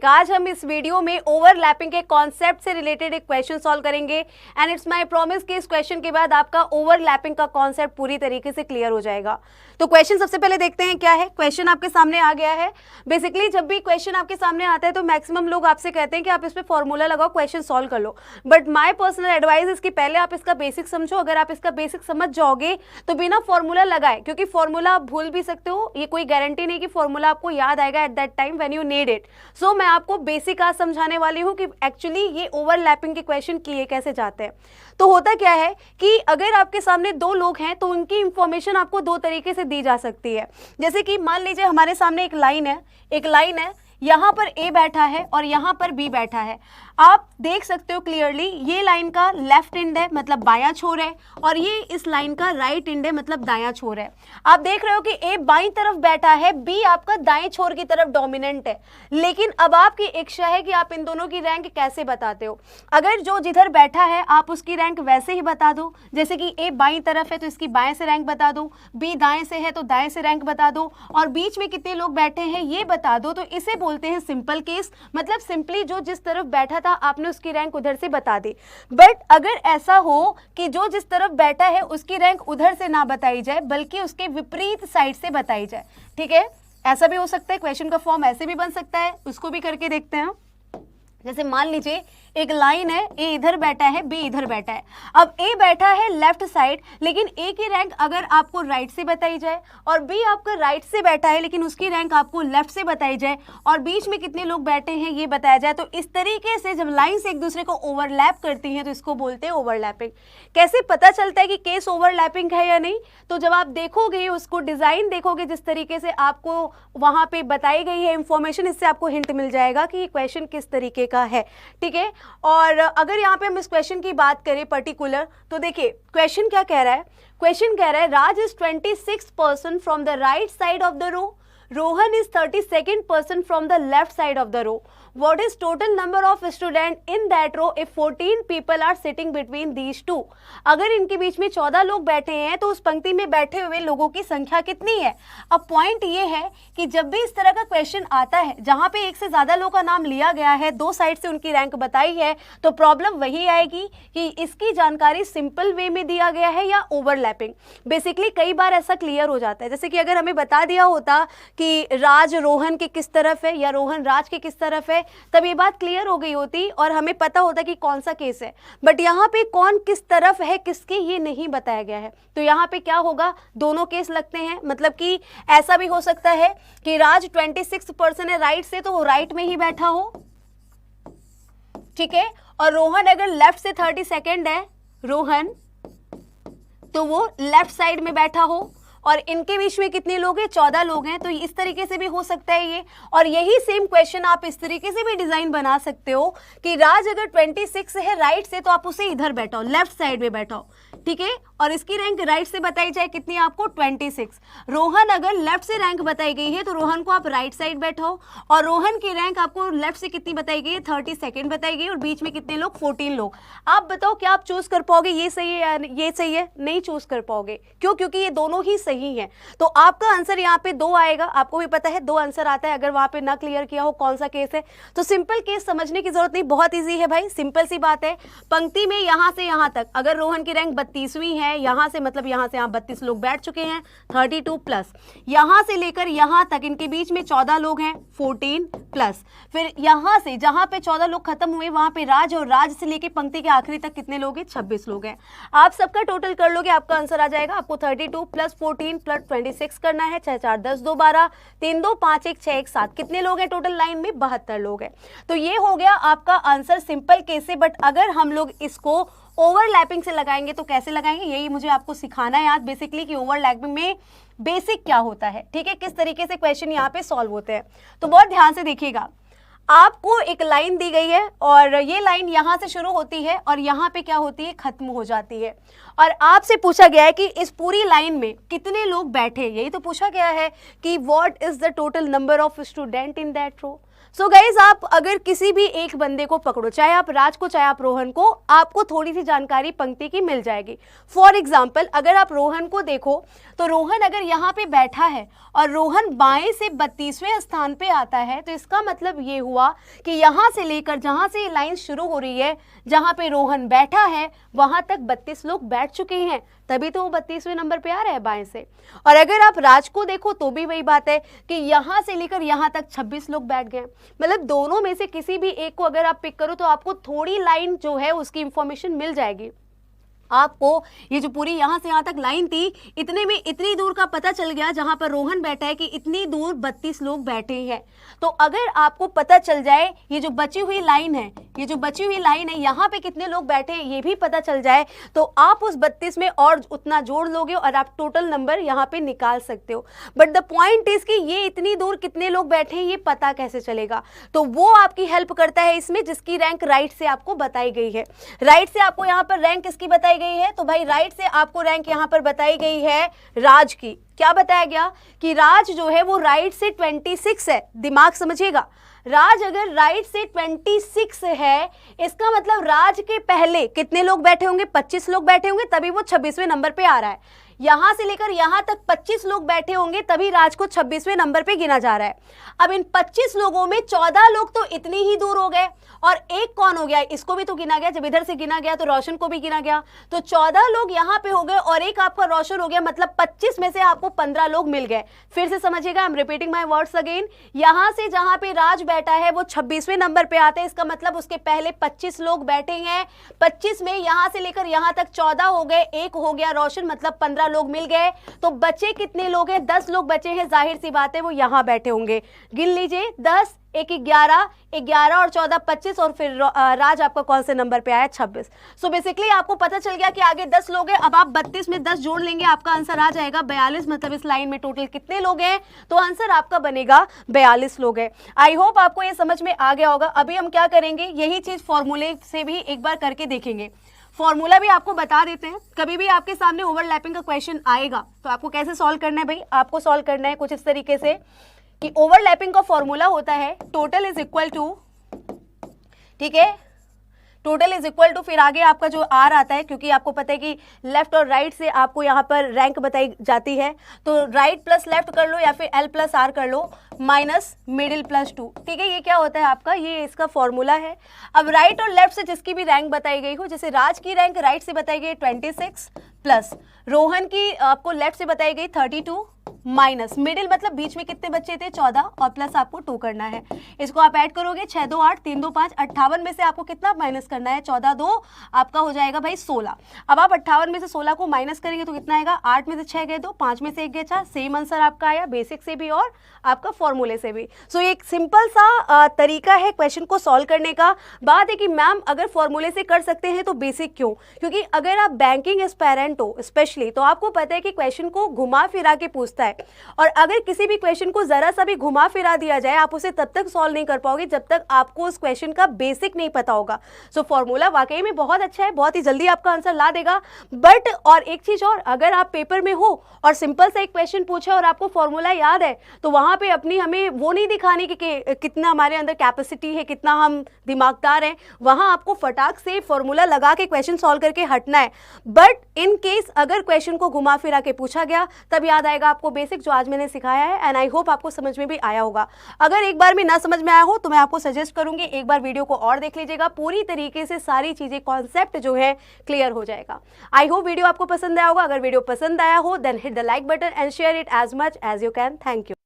आज हम इस वीडियो में ओवरलैपिंग के कॉन्सेप्ट से रिलेटेड एक क्वेश्चन सॉल्व करेंगे एंड इट्स माय प्रॉमिस कि इस क्वेश्चन के बाद आपका ओवरलैपिंग का कॉन्सेप्ट पूरी तरीके से क्लियर हो जाएगा। तो क्वेश्चन सबसे पहले देखते हैं क्या है। क्वेश्चन आपके सामने आ गया है। बेसिकली जब भी क्वेश्चन आपके सामने आता है तो मैक्सिमम लोग आपसे कहते हैं कि आप इस पे फॉर्मूला लगाओ, क्वेश्चन सॉल्व कर लो, बट माय पर्सनल एडवाइस इसकी पहले आप इसका बेसिक समझो। अगर आप इसका बेसिक समझ जाओगे तो बिना फॉर्मूला लगाए, क्योंकि फॉर्मूला आप भूल भी सकते हो, ये कोई गारंटी नहीं कि फॉर्मूला आपको याद आएगा at that time when you need it. So मैं आपको बेसिक आज समझाने वाली हूँ कि एक्चुअली ये ओवरलैपिंग के क्वेश्चन किए कैसे जाते हैं। तो होता क्या है कि अगर आपके सामने दो लोग हैं तो उनकी इंफॉर्मेशन आपको दो तरीके से दी जा सकती है। जैसे कि मान लीजिए हमारे सामने एक लाइन है, यहाँ पर ए बैठा है और यहाँ पर बी बैठा है। आप देख सकते हो क्लियरली ये लाइन का लेफ्ट एंड है मतलब बायां छोर है, और ये इस लाइन का राइट एंड है मतलब दायां छोर है। आप देख रहे हो कि ए बाईं तरफ बैठा है, बी आपका दाएं छोर की तरफ डोमिनेंट है। लेकिन अब आपकी इच्छा है कि आप इन दोनों की रैंक कैसे बताते हो। अगर जो जिधर बैठा है आप उसकी रैंक वैसे ही बता दो, जैसे कि ए बाईं तरफ है तो इसकी बाएं से रैंक बता दो, बी दाएं से है तो दाएं से रैंक बता दो, और बीच में कितने लोग बैठे हैं ये बता दो। तो इसे बोलते हैं सिंपल केस, मतलब सिंपली जो जिस तरफ बैठा था आपने उसकी रैंक उधर से बता दी। बट अगर ऐसा हो कि जो जिस तरफ बैठा है उसकी रैंक उधर से ना बताई जाए बल्कि उसके विपरीत साइड से बताई जाए, ठीक है, ऐसा भी हो सकता है। क्वेश्चन का फॉर्म ऐसे भी बन सकता है, उसको भी करके देखते हैं। जैसे मान लीजिए एक लाइन है, ए इधर बैठा है, बी इधर बैठा है। अब ए बैठा है लेफ्ट साइड, लेकिन ए की रैंक अगर आपको राइट से बताई जाए, और बी आपका राइट से बैठा है लेकिन उसकी रैंक आपको लेफ्ट से बताई जाए, और बीच में कितने लोग बैठे हैं ये बताया जाए, तो इस तरीके से जब लाइंस एक दूसरे को ओवरलैप करती हैं तो इसको बोलते हैं ओवरलैपिंग। कैसे पता चलता है कि केस ओवरलैपिंग है या नहीं? तो जब आप देखोगे उसको डिजाइन देखोगे जिस तरीके से आपको वहां पे बताई गई है इंफॉर्मेशन, इससे आपको हिंट मिल जाएगा कि ये क्वेश्चन किस तरीके का है, ठीक है। और अगर यहाँ पे हम इस क्वेश्चन की बात करें पर्टिकुलर, तो देखिए क्वेश्चन क्या कह रहा है। क्वेश्चन कह रहा है Raj is 26 person from the right side of the row, Rohan is 32 person from the left side of the row. What is total number of student in that row if 14 people are sitting between these two? अगर इनके बीच में 14 लोग बैठे हैं तो उस पंक्ति में बैठे हुए लोगों की संख्या कितनी है? अब पॉइंट ये है कि जब भी इस तरह का क्वेश्चन आता है जहां पे एक से ज्यादा लोग का नाम लिया गया है, दो साइड से उनकी रैंक बताई है, तो प्रॉब्लम वही आएगी कि इसकी जानकारी सिंपल वे में दिया गया है या ओवरलैपिंग। बेसिकली कई बार ऐसा क्लियर हो जाता है, जैसे कि अगर हमें बता दिया होता कि राज रोहन के किस तरफ है या रोहन राज के किस तरफ है, तब ये बात क्लियर हो गई होती और हमें पता होता कि कौन सा केस है। बट यहाँ पे कौन किस तरफ है किसके ये नहीं बताया गया है, तो यहाँ पे क्या होगा, दोनों केस लगते हैं। मतलब कि ऐसा भी हो सकता है कि राज 26% है राइट से तो वो राइट में ही बैठा हो, ठीक है, और रोहन अगर लेफ्ट से 32 है रोहन, तो वो लेफ्ट साइड में बैठा हो, और इनके बीच में कितने लोग हैं, 14 लोग हैं। तो इस तरीके से भी हो सकता है ये। और यही सेम क्वेश्चन आप इस तरीके से भी डिजाइन बना सकते हो कि राज अगर 26 है राइट से तो आप उसे इधर बैठाओ, लेफ्ट साइड में बैठाओ, ठीक है, और इसकी रैंक राइट से बताई जाए कितनी आपको 26। रोहन अगर लेफ्ट से रैंक बताई गई है तो रोहन को आप राइट साइड बैठाओ, और रोहन की रैंक आपको लेफ्ट से कितनी बताई गई है, 32 बताई गई, और बीच में कितने लोग, 14 लोग। आप बताओ क्या आप चूज कर पाओगे ये सही है या ये सही है? नहीं चूज कर पाओगे। क्यों? क्योंकि ये दोनों ही सही है। तो आपका आंसर यहाँ पे 2 आएगा। आपको भी पता है 2 आंसर आता है अगर वहां पे ना क्लियर किया हो कौन सा केस है। तो सिंपल केस समझने की जरूरत नहीं, बहुत इजी है भाई, सिंपल सी बात है। पंक्ति में यहां से यहां तक अगर रोहन की रैंक 32वीं है, यहां से मतलब यहां से यहां 32 लोग बैठ चुके हैं, 32 प्लस, यहां से लेकर यहां तक इनके बीच में 14 लोग हैं, 14 प्लस, फिर यहां से जहां पे 14 लोग खत्म हुए वहां पे राज, और राज से लेकर पंक्ति के आखिरी तक कितने लोग हैं, 26 लोग हैं। आप सबका टोटल कर लोगे आपका आंसर आ जाएगा। आपको 32 प्लस 14 प्लस 26 करना है। 6 4 10 2 12, 3 2 5 1 6 1 7, कितने लोग हैं टोटल लाइन में, 72 लोग हैं। तो ये हो गया आपका आंसर सिंपल केस से। बट अगर हम लोग इसको ओवरलैपिंग से लगाएंगे तो कैसे लगाएंगे, यही मुझे आपको सिखाना है आज बेसिकली कि ओवरलैपिंग में बेसिक क्या होता है, ठीक है, किस तरीके से क्वेश्चन यहाँ पे सॉल्व होते हैं। तो बहुत ध्यान से देखिएगा, आपको एक लाइन दी गई है और ये लाइन यहां से शुरू होती है और यहां पे क्या होती है, खत्म हो जाती है, और आपसे पूछा गया है कि इस पूरी लाइन में कितने लोग बैठे, यही तो पूछा गया है कि what is the total number of student in that row. So guys, आप अगर किसी भी एक बंदे को पकड़ो, चाहे आप राज को चाहे आप रोहन को, आपको थोड़ी सी जानकारी पंक्ति की मिल जाएगी। फॉर एग्जाम्पल, अगर आप रोहन को देखो तो रोहन अगर यहाँ पे बैठा है और रोहन बाएं से 32वें स्थान पे आता है, तो इसका मतलब ये हुआ कि यहाँ से लेकर जहाँ से ये लाइन शुरू हो रही है, जहाँ पे रोहन बैठा है वहाँ तक 32 लोग बैठ चुके हैं, तभी तो वो 32वें नंबर पे आ रहा है बाएं से। और अगर आप राज को देखो तो भी वही बात है कि यहाँ से लेकर यहाँ तक 26 लोग बैठ गए। मतलब दोनों में से किसी भी एक को अगर आप पिक करो तो आपको थोड़ी लाइन जो है उसकी इंफॉर्मेशन मिल जाएगी। आपको ये जो पूरी यहाँ से यहाँ तक लाइन थी, इतने में इतनी दूर का पता चल गया जहाँ पर रोहन बैठा है कि इतनी दूर 32 लोग बैठे हैं। तो अगर आपको पता चल जाए ये जो बची हुई लाइन है, ये जो बची हुई लाइन है यहाँ पे कितने लोग बैठे हैं ये भी पता चल जाए, तो आप उस 32 में और उतना जोड़ लोगे और आप टोटल नंबर यहाँ पे निकाल सकते हो। बट द पॉइंट इज कि ये इतनी दूर कितने लोग बैठे हैं ये पता कैसे चलेगा, तो वो आपकी हेल्प करता है इसमें जिसकी रैंक राइट से आपको बताई गई है। राइट से आपको यहाँ पर रैंक किसकी बताई गई है, तो भाई राइट से आपको रैंक यहाँ पर बताई गई है राज की। क्या बताया गया कि राज जो है वो राइट से 26 है। दिमाग समझिएगा, राज अगर राइट से 26 है, इसका मतलब राज के पहले कितने लोग बैठे होंगे, 25 लोग बैठे होंगे, तभी वो 26वें नंबर पे आ रहा है। यहां से लेकर यहां तक 25 लोग बैठे होंगे, तभी राज को 26वें नंबर पे गिना जा रहा है। अब इन 25 लोगों में 14 लोग तो इतनी ही दूर हो गए और एक कौन हो गया, इसको भी तो गिना गया, जब इधर से गिना गया तो रोशन को भी गिना गया, तो 14 लोग यहाँ पे हो गए और एक आपका रोशन हो गया, मतलब 25 में से आपको 15 लोग मिल गए। फिर से समझिएगा, I am repeating my words again. यहां से जहां पे राज बैठा है वो 26वें नंबर पे आते हैं, इसका मतलब उसके पहले 25 लोग बैठे हैं। 25 में यहां से लेकर यहां तक 14 हो गए, एक हो गया रोशन, मतलब 15 लोग मिल गए। तो बचे कितने लोग हैं, 10 लोग बचे हैं। जाहिर सी बात है वो यहां बैठे होंगे। गिन लीजिए, 10 एक 11, 11 और 14 25, और फिर राज आपका कौन से नंबर पे आया, 26। सो बेसिकली आपको पता चल गया कि आगे 10 लोग हैं। अब आप 32 में 10 जोड़ लेंगे, आपका आंसर आ जाएगा 42। मतलब इस लाइन में टोटल कितने लोग हैं, तो आंसर आपका बनेगा 42 लोग हैं। आई होप आपको ये समझ में आ गया होगा। अभी हम क्या करेंगे, यही चीज फॉर्मूले से भी एक बार करके देखेंगे। फॉर्मूला भी आपको बता देते हैं। कभी भी आपके सामने ओवरलैपिंग का क्वेश्चन आएगा तो आपको कैसे सॉल्व करना है, भाई आपको सॉल्व करना है कुछ इस तरीके से कि ओवरलैपिंग का फॉर्मूला होता है टोटल इज इक्वल टू, ठीक है, टोटल इज इक्वल टू, फिर आगे आपका जो आर आता है, क्योंकि आपको पता है कि लेफ्ट और राइट से आपको यहाँ पर रैंक बताई जाती है, तो राइट प्लस लेफ्ट कर लो या फिर एल प्लस आर कर लो, माइनस मिडिल प्लस 2, ठीक है। ये क्या होता है आपका, ये इसका फॉर्मूला है। अब राइट और लेफ्ट से जिसकी भी रैंक बताई गई हो, जैसे राज की रैंक राइट से बताई गई 26 प्लस रोहन की आपको लेफ्ट से बताई गई 32 माइनस मिडिल मतलब बीच में कितने बच्चे थे 14 और प्लस आपको 2 करना है। इसको आप ऐड करोगे 6 2 8 3 2 5 58 में से आपको कितना माइनस करना है 14 2 आपका हो जाएगा भाई 16। अब आप 58 में से 16 को माइनस करेंगे तो कितना आएगा 8 में से 6 गए 2 5 में से 1 गए 4। सेम आंसर आपका आया बेसिक से भी और आपका फॉर्मूले से भी। सो ये एक सिंपल सा तरीका है क्वेश्चन को सॉल्व करने का। बात है कि मैम अगर फॉर्मूले से कर सकते हैं तो बेसिक क्यों, क्योंकि अगर आप बैंकिंग एस्पायरेंट हो स्पेशली तो आपको पता है कि क्वेश्चन को घुमा फिरा के पूछता है, और अगर किसी भी क्वेश्चन को जरा सा भी घुमा फिरा दिया जाए आप उसे तब तक सॉल्व नहीं कर पाओगे जब तक आपको उस क्वेश्चन का बेसिक नहीं पता होगा। सो फॉर्मूला वाकई में बहुत अच्छा है, बहुत ही जल्दी आपका आंसर ला देगा। बट और एक चीज और, अगर आप पेपर में हो और सिंपल सा एक क्वेश्चन पूछा और आपको फॉर्मूला याद है तो वहां पे अपनी हमें वो नहीं दिखानी कि कितना हमारे अंदर कैपेसिटी है, कितना हम दिमागदार हैं, वहां आपको फटाक से फॉर्मूला लगा के क्वेश्चन सॉल्व करके हटना है। बट इन केस अगर क्वेश्चन को घुमा फिरा के पूछा गया तब याद आएगा आपको बेसिक जो आज मैंने सिखाया है, एंड आई होप आपको समझ में भी आया होगा। अगर एक बार में ना समझ में आया हो तो मैं आपको सजेस्ट करूंगी एक बार वीडियो को और देख लीजिएगा, पूरी तरीके से सारी चीजें कॉन्सेप्ट जो है क्लियर हो जाएगा। आई होप वीडियो आपको पसंद आया होगा। अगर वीडियो पसंद आया हो then hit the like button and share it as much as you can. Thank you.